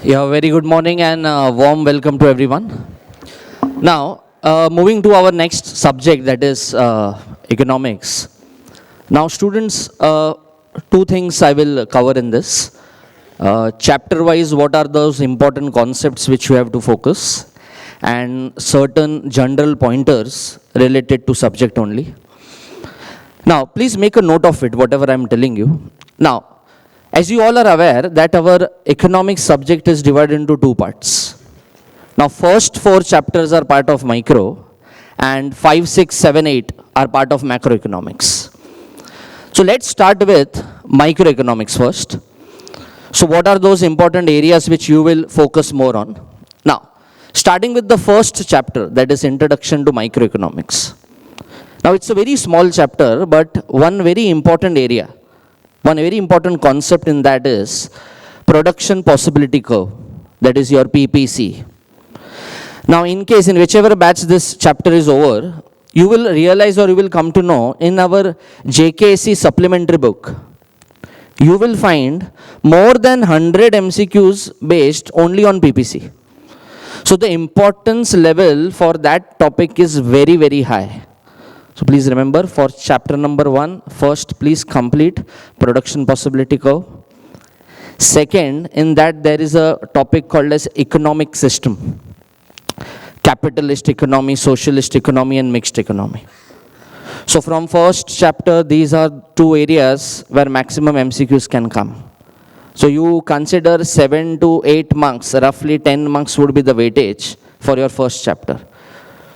Yeah, very good morning and warm welcome to everyone. Now, moving to our next subject, that is economics. Now, students, two things I will cover in this. Chapter-wise, what are those important concepts which you have to focus, and certain general pointers related to subject only. Now, please make a note of it, whatever I am telling you. Now, as you all are aware that our economics subject is divided into two parts. Now, first four chapters are part of micro, and 5, 6, 7, 8 are part of macroeconomics. So let's start with microeconomics first. So what are those important areas which you will focus more on? Now, starting with the first chapter, that is Introduction to Microeconomics. Now, it's a very small chapter, but one very important area, one very important concept in that is production possibility curve, that is your PPC. Now, in case in whichever batch this chapter is over, you will realize or you will come to know in our JKC supplementary book, you will find more than 100 MCQs based only on PPC. So the importance level for that topic is very, very high. So please remember, for chapter number 1, first please complete production possibility curve. Second, in that there is a topic called as economic system. Capitalist economy, socialist economy and mixed economy. So from first chapter, these are two areas where maximum MCQs can come. So you consider 7 to 8 marks, roughly 10 marks would be the weightage for your first chapter.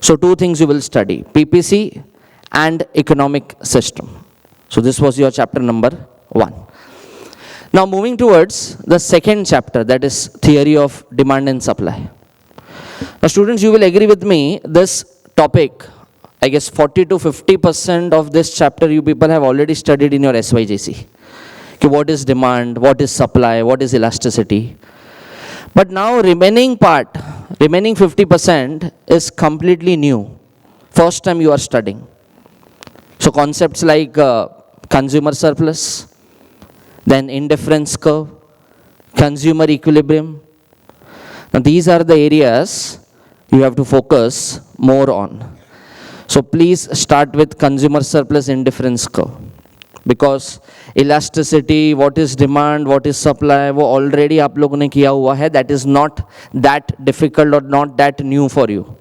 So two things you will study, PPC and economic system. So this was your chapter number 1. Now moving towards the second chapter, that is theory of demand and supply. Now students, you will agree with me, this topic, I guess 40 to 50% of this chapter you people have already studied in your SYJC. Okay, what is demand, what is supply, what is elasticity. But now remaining part, remaining 50% is completely new. First time you are studying. So concepts like consumer surplus, then indifference curve, consumer equilibrium. Now these are the areas you have to focus more on. So please start with consumer surplus indifference curve. Because elasticity, what is demand, what is supply, वो already आप लोगों ने किया हुआ है. That is not that difficult or not that new for you.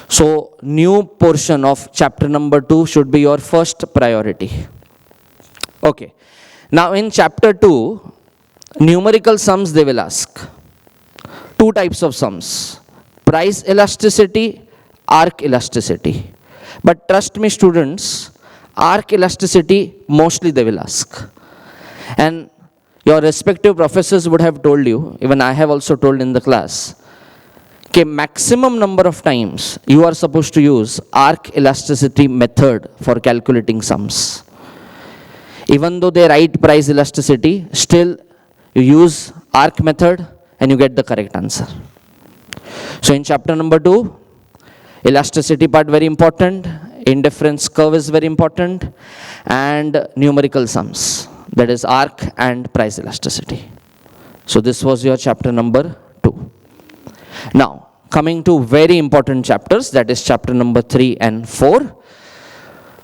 So new portion of chapter number 2 should be your first priority. Okay. Now in chapter 2, numerical sums they will ask. Two types of sums. Price elasticity, arc elasticity. But trust me students, arc elasticity mostly they will ask. And your respective professors would have told you, even I have also told in the class, okay, maximum number of times you are supposed to use arc elasticity method for calculating sums. Even though they write price elasticity, still you use arc method and you get the correct answer. So in chapter number 2, elasticity part very important, indifference curve is very important, and numerical sums, that is arc and price elasticity. So this was your chapter number 2. Now, coming to very important chapters, that is chapter number 3 and 4.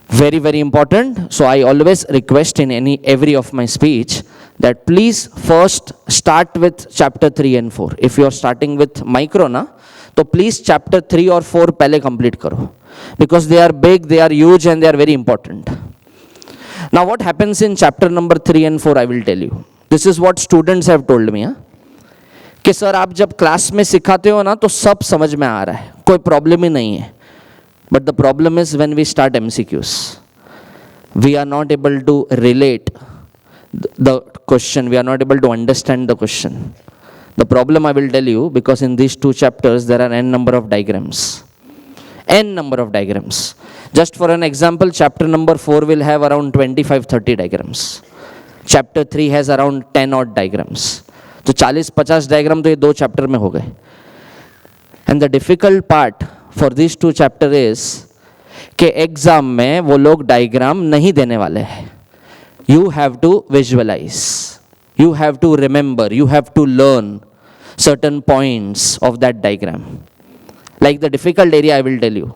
Very, very important. So I always request in every of my speech that please first start with chapter 3 and 4. If you are starting with micro na, so please chapter 3 or 4 pehle complete karo. Because they are big, they are huge and they are very important. Now what happens in chapter number 3 and 4 I will tell you. This is what students have told me. कि sir आप जब class में सिखाते हो ना तो सब समझ में आ रहा है, कोई प्रॉब्लम ही नहीं है. But the problem is when we start MCQs, we are not able to relate the question, we are not able to understand the question. The problem I will tell you, because in these two chapters there are n number of diagrams. N number of diagrams. Just for an example, chapter number 4 will have around 25-30 diagrams. Chapter 3 has around 10 odd diagrams. तो 40-50 diagram तो ये 2 chapter में हो गए. And the difficult part for this 2 chapter is कि exam में वो लोग डायग्राम नहीं देने वाले हैं. You have to visualize, you have to remember, you have to learn. certain points of that diagram. Like the difficult area, I will tell you.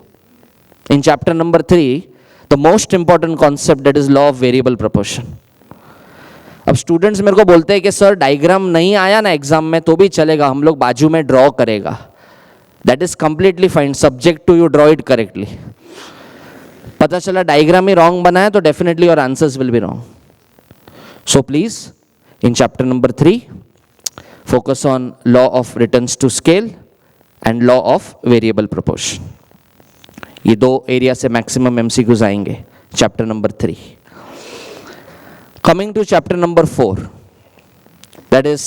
In chapter number 3, the most important concept, that is law of variable proportion. अब students मेरे को बोलते हैं कि sir diagram नहीं आया ना exam में तो भी चलेगा, हम लोग बाजू में ड्रॉ करेगा. That is completely fine, subject to you draw it correctly. पता चला डायग्राम ही रॉन्ग बना है तो definitely your answers will be wrong. So please in chapter number 3 focus on law of returns to scale and law of variable proportion. ये दो area से maximum MCQs आएंगे chapter number 3. Coming to chapter number 4, that is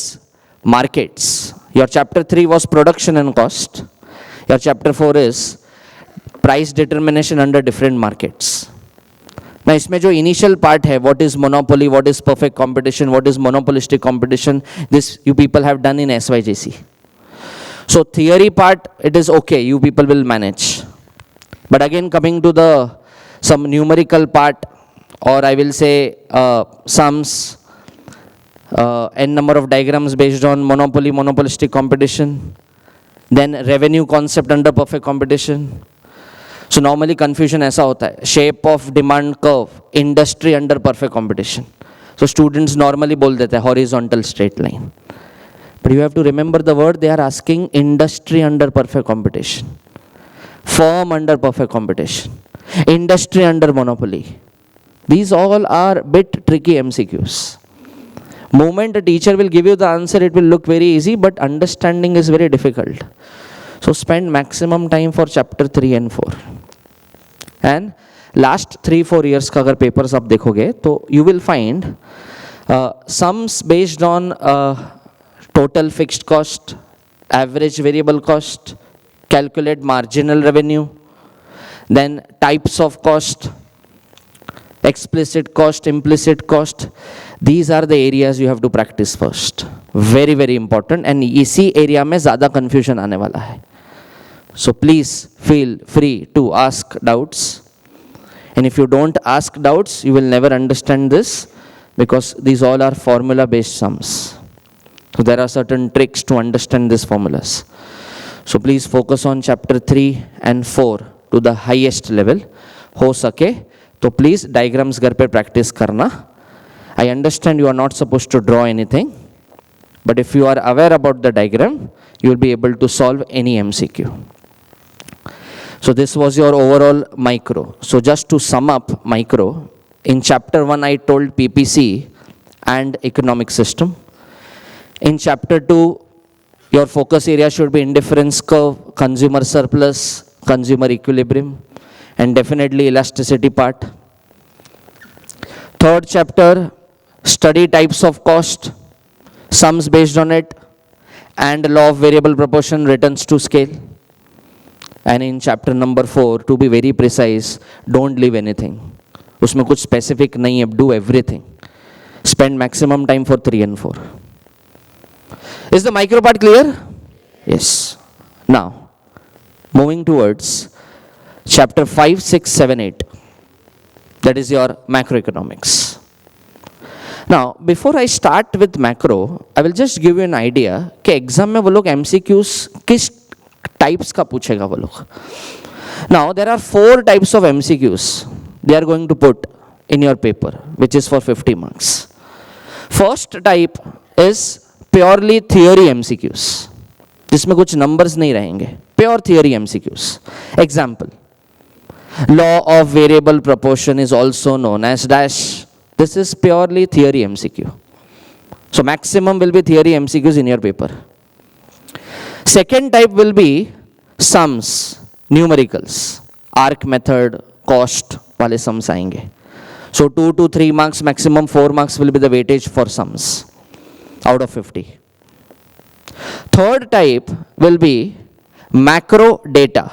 markets. Your chapter 3 was production and cost. Your chapter 4 is price determination under different markets. Now, इसमें जो initial part है, what is monopoly, what is perfect competition, what is monopolistic competition, this you people have done in SYJC. So theory part, it is okay, you people will manage. But again, coming to the some numerical part, or I will say sums, n number of diagrams based on monopoly, monopolistic competition, then revenue concept under perfect competition. So normally confusion ऐसा होता है, shape of demand curve, industry under perfect competition. So students normally बोल देते हैं horizontal straight line. But you have to remember the word they are asking, industry under perfect competition, firm under perfect competition, industry under monopoly. These all are bit tricky MCQs. Moment a teacher will give you the answer, it will look very easy, but understanding is very difficult. So spend maximum time for chapter 3 and 4. And last 3-4 years का अगर papers आप देखोगे तो you will find sums based on total fixed cost, average variable cost, calculate marginal revenue, then types of cost, explicit cost, implicit cost. These are the areas you have to practice first. Very, very important. And इसी area में ज़्यादा confusion आने वाला है. So please feel free to ask doubts. And if you don't ask doubts, you will never understand this, because these all are formula based sums. So there are certain tricks to understand these formulas. So please focus on chapter 3 and 4 to the highest level. हो सके तो please diagrams घर पे practice करना. I understand you are not suppose to draw anything, but if you are aware about the diagram you will be able to solve any MCQ. So this was your overall micro. So just to sum up micro, in chapter 1 I told PPC and economic system. In chapter 2 your focus area should be indifference curve, consumer surplus, consumer equilibrium, and definitely elasticity part. Third chapter, study types of cost, sums based on it, and law of variable proportion, returns to scale. And in chapter number 4, to be very precise, don't leave anything. उसमें कुछ specific नहीं है, do everything. Spend maximum time for 3 and 4. Is the micro part clear? Yes. Now, moving towards chapter 5, 6, 7, 8. That is your macroeconomics. Now, before I start with macro, I will just give you an idea कि exam में वो लोग MCQs किस types का पूछेगा वो लोग. Now, there are 4 types of MCQs they are going to put in your paper, which is for 50 marks. First type is purely theory MCQs, जिसमें कुछ numbers नहीं रहेंगे. Pure theory MCQs. Example. Law of variable proportion is also known as dash. This is purely theory MCQ. So maximum will be theory MCQs in your paper. Second type will be sums, numericals, arc method, cost वाले sums आएंगे. So 2 to 3 marks, maximum 4 marks will be the weightage for sums out of 50. Third type will be macro data,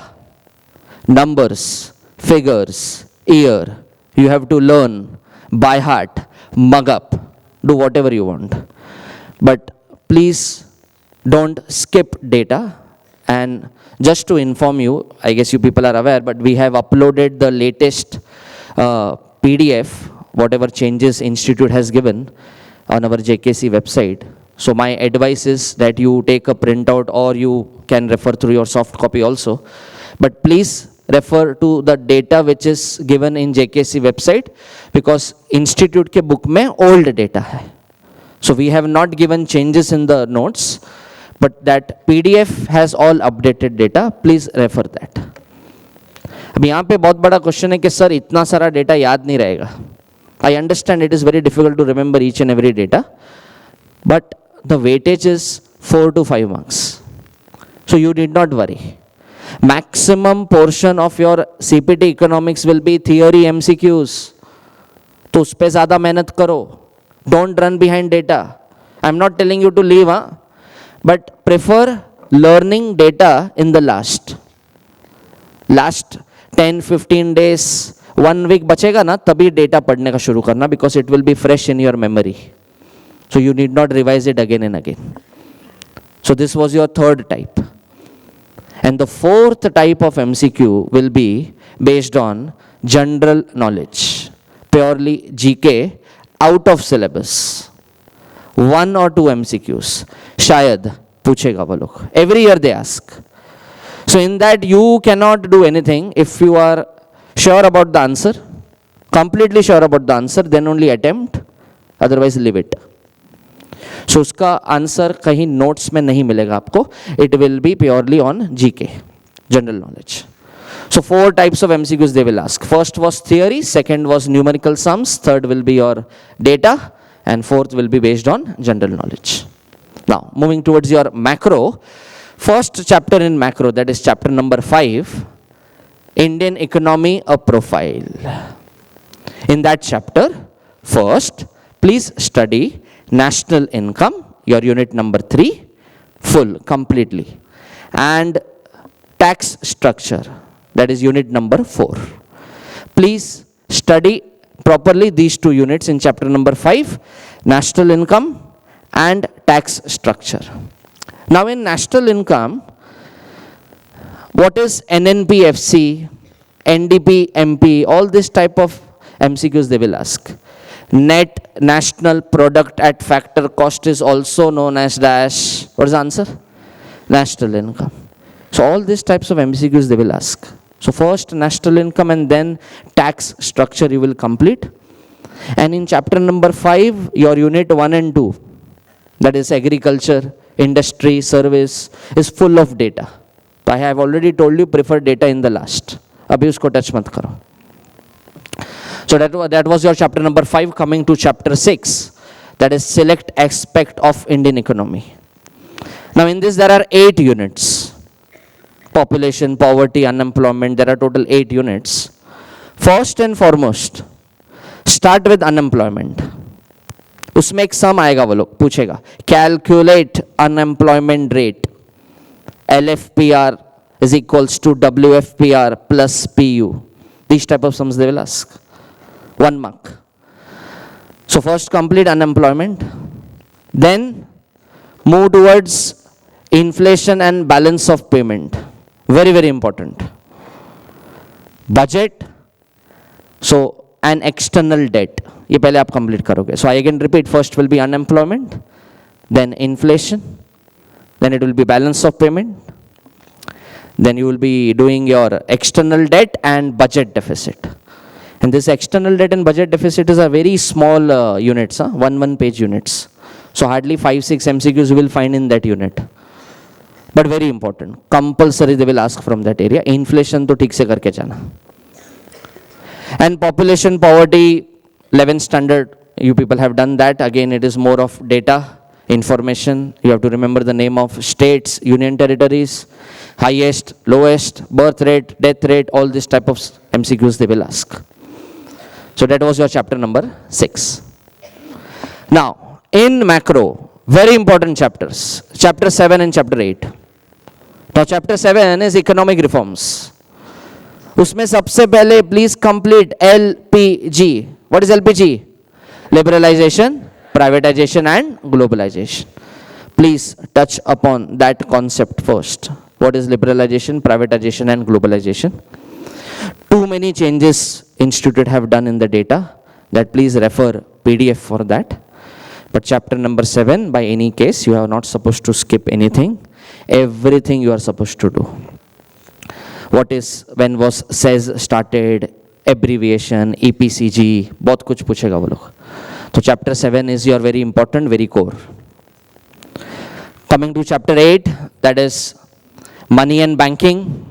numbers, figures, year. You have to learn by heart, mug up, do whatever you want. But please don't skip data. And just to inform you, I guess you people are aware, but we have uploaded the latest PDF, whatever changes institute has given on our JKC website. So my advice is that you take a printout or you can refer through your soft copy also. But please refer to the data which is given in JKC website because institute के book में old data है. So we have not given changes in the notes, but that PDF has all updated data. Please refer that. अब यहाँ पे बहुत बड़ा question है कि सर इतना सारा डेटा याद नहीं रहेगा. I understand it is very difficult to remember each and every data, but the weightage is 4 to 5 marks. So you need not worry. Maximum portion of your CPT economics will be theory MCQs. तो उस पे ज़्यादा मेहनत करो. Don't run behind data. I'm not telling you to leave, but prefer learning data in the last 10-15 days. 1 week बचेगा ना तभी data पढ़ने का शुरू करना because it will be fresh in your memory. So you need not revise it again and again. So this was your third type. And the fourth type of MCQ will be based on general knowledge, purely GK, out of syllabus. 1 or 2 MCQs. शायद पूछेगा वो लोग. Every year they ask. So in that you cannot do anything. If you are sure about the answer, completely sure about the answer, then only attempt, otherwise leave it. So उसका answer कहीं notes में नहीं मिलेगा आपको. It will be purely on GK, general knowledge. So 4 types of MCQs they will ask. First was theory, second was numerical sums, third will be your data, and fourth will be based on general knowledge. Now moving towards your macro, first chapter in macro, that is chapter number 5, Indian economy, a profile. In that chapter, first, please study national income, your unit number 3, full, completely. And tax structure, that is unit number 4. Please study properly these 2 units in chapter number 5, national income and tax structure. Now in national income, what is NNPFC, NDP, MP, all this type of MCQs they will ask. Net national product at factor cost is also known as dash. What is the answer? National income. So all these types of MCQs they will ask. So first national income and then tax structure you will complete. And in chapter number 5, your unit 1 and 2, that is agriculture, industry, service, is full of data. I have already told you prefer data in the last. अभी उसको touch मत करो. So that was your chapter number 5. Coming to chapter 6, that is select aspect of Indian economy. Now in this there are 8 units. Population, poverty, unemployment, there are total 8 units. First and foremost, start with unemployment. उसमें एक सम आएगा वो लोग पूछेगा. Calculate unemployment rate. LFPR is equals to WFPR plus PU. These type of sums they will ask. 1 mark. So first complete unemployment. Then move towards inflation and balance of payment. Very, very important. Budget. So an external debt. ये पहले आप complete करोगे. So I again repeat, first will be unemployment, then inflation, then it will be balance of payment, then you will be doing your external debt and budget deficit. And this external debt and budget deficit is a very small units, 1 page units. So hardly 5-6 MCQs you will find in that unit. But very important. Compulsory they will ask from that area. Inflation to ठीक से करके जाना. And population, poverty, 11th standard, you people have done that. Again, it is more of data, information. You have to remember the name of states, union territories, highest, lowest, birth rate, death rate, all this type of MCQs they will ask. So that was your chapter number 6. Now, in macro, very important chapters, chapter 7 and chapter 8. Now, chapter 7 is economic reforms. उसमें सबसे पहले please complete LPG. What is LPG? Liberalization, privatization and globalization. Please touch upon that concept first. What is liberalization, privatization and globalization? Too many changes institute have done in the data, that please refer PDF for that. But chapter number 7, by any case, you are not supposed to skip anything. Everything you are supposed to do. What is, when was says started, abbreviation, EPCG, बहुत कुछ पूछेगा वो लोग. So chapter 7 is your very important, very core. Coming to chapter 8, that is money and banking.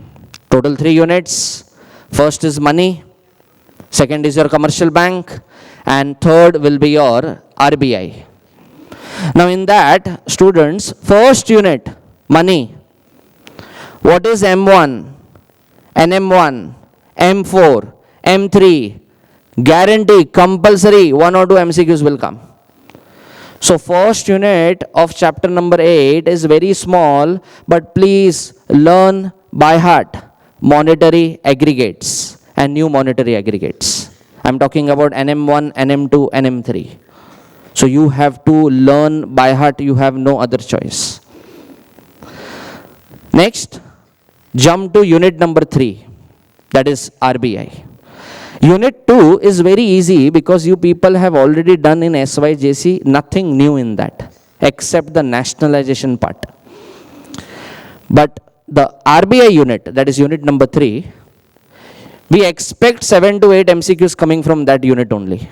Total 3 units. First is money. Second is your commercial bank. And third will be your RBI. Now in that, students, first unit, money. What is M1, NM1, M4, M3? Guarantee, compulsory, 1 or 2 MCQs will come. So first unit of chapter number 8 is very small, but please learn by heart monetary aggregates and new monetary aggregates. I'm talking about NM1, NM2, NM3. So you have to learn by heart, you have no other choice. Next, jump to unit number 3, that is RBI. Unit 2 is very easy because you people have already done in SYJC nothing new in that except the nationalization part. But the RBI unit, that is unit number 3, we expect 7 to 8 MCQs coming from that unit only.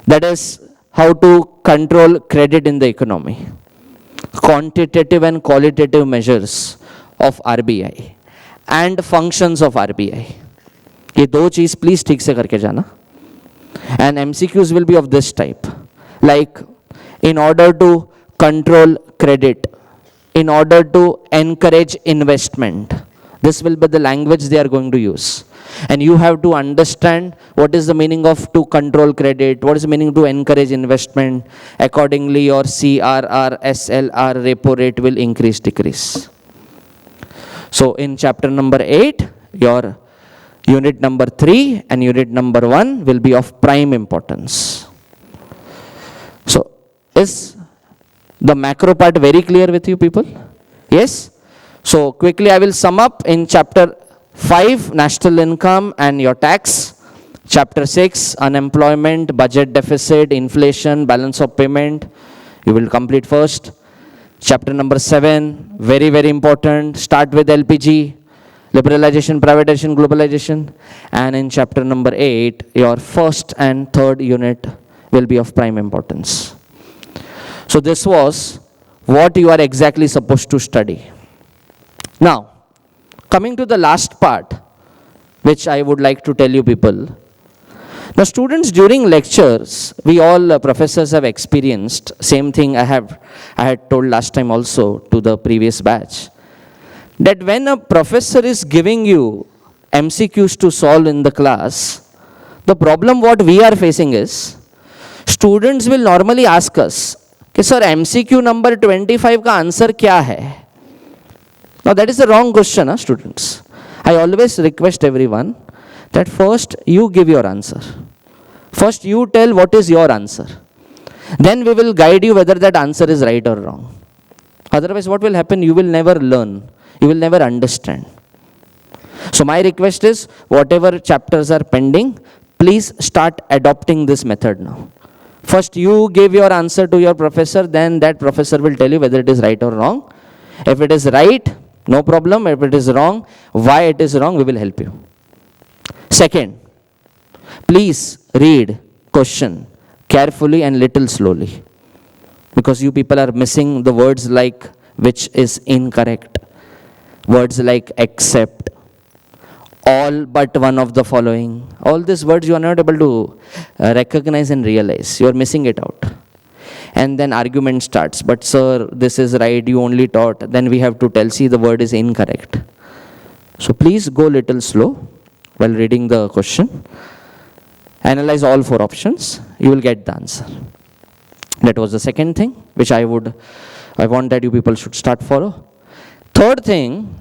That is how to control credit in the economy. Quantitative and qualitative measures of RBI and functions of RBI. ये दो चीज please ठीक से करके जाना. And MCQs will be of this type. Like, in order to control credit, in order to encourage investment, this will be the language they are going to use. And you have to understand what is the meaning of to control credit, what is the meaning to encourage investment. Accordingly, your CRR, SLR, repo rate will increase, decrease. So in chapter number 8, your unit number 3 and unit number 1 will be of prime importance. So is the macro part very clear with you people? Yes? So quickly I will sum up in chapter 5, national income and your tax. Chapter 6, unemployment, budget deficit, inflation, balance of payment. You will complete first. Chapter number 7, very, very important. Start with LPG, liberalization, privatization, globalization. And in chapter number 8, your first and third unit will be of prime importance. So this was what you are exactly supposed to study. Now, coming to the last part, which I would like to tell you people. Now students, during lectures, we all professors have experienced, same thing I had told last time also to the previous batch, that when a professor is giving you MCQs to solve in the class, the problem what we are facing is, students will normally ask us, कि sir MCQ number 25 का answer क्या है? Now that is the wrong question, students. I always request everyone that first you give your answer. First you tell what is your answer. Then we will guide you whether that answer is right or wrong. Otherwise what will happen? You will never learn. You will never understand. So my request is, whatever chapters are pending, please start adopting this method now. First you give your answer to your professor, then that professor will tell you whether it is right or wrong. If it is right, no problem. If it is wrong, why it is wrong, we will help you. Second, please read question carefully and little slowly, because you people are missing the words like which is incorrect, words like except, all but one of the following. All these words you are not able to recognize and realize. You are missing it out. And then argument starts. But sir, this is right, you only taught. Then we have to tell, see, the word is incorrect. So please go little slow while reading the question. Analyze all 4 options. You will get the answer. That was the second thing which I want that you people should start follow. Third thing,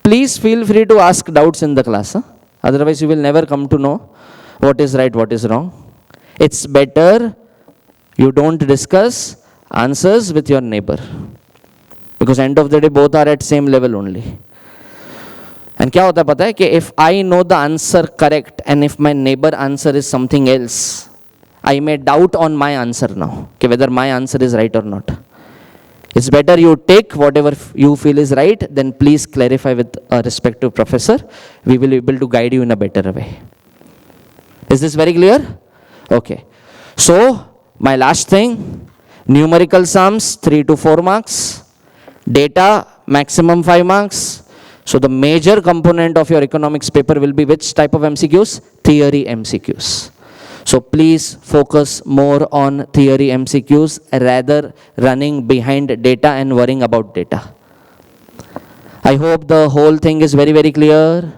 please feel free to ask doubts in the class. Otherwise you will never come to know what is right, what is wrong. It's better you don't discuss answers with your neighbor, because end of the day both are at same level only. And क्या होता है पता है कि if I know the answer correct and if my neighbor answer is something else, I may doubt on my answer now, okay, whether my answer is right or not. It's better you take whatever you feel is right, then please clarify with a respective professor. We will be able to guide you in a better way. Is this very clear? Okay. So, my last thing, numerical sums, 3 to 4 marks. Data, maximum 5 marks. So, the major component of your economics paper will be which type of MCQs? Theory MCQs. So please focus more on theory MCQs rather running behind data and worrying about data. I hope the whole thing is very, very clear.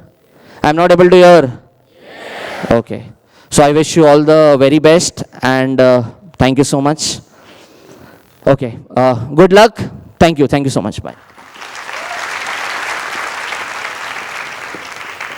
I'm not able to hear. Yes. Okay. So I wish you all the very best and thank you so much. Okay. Good luck. Thank you. Thank you so much. Bye.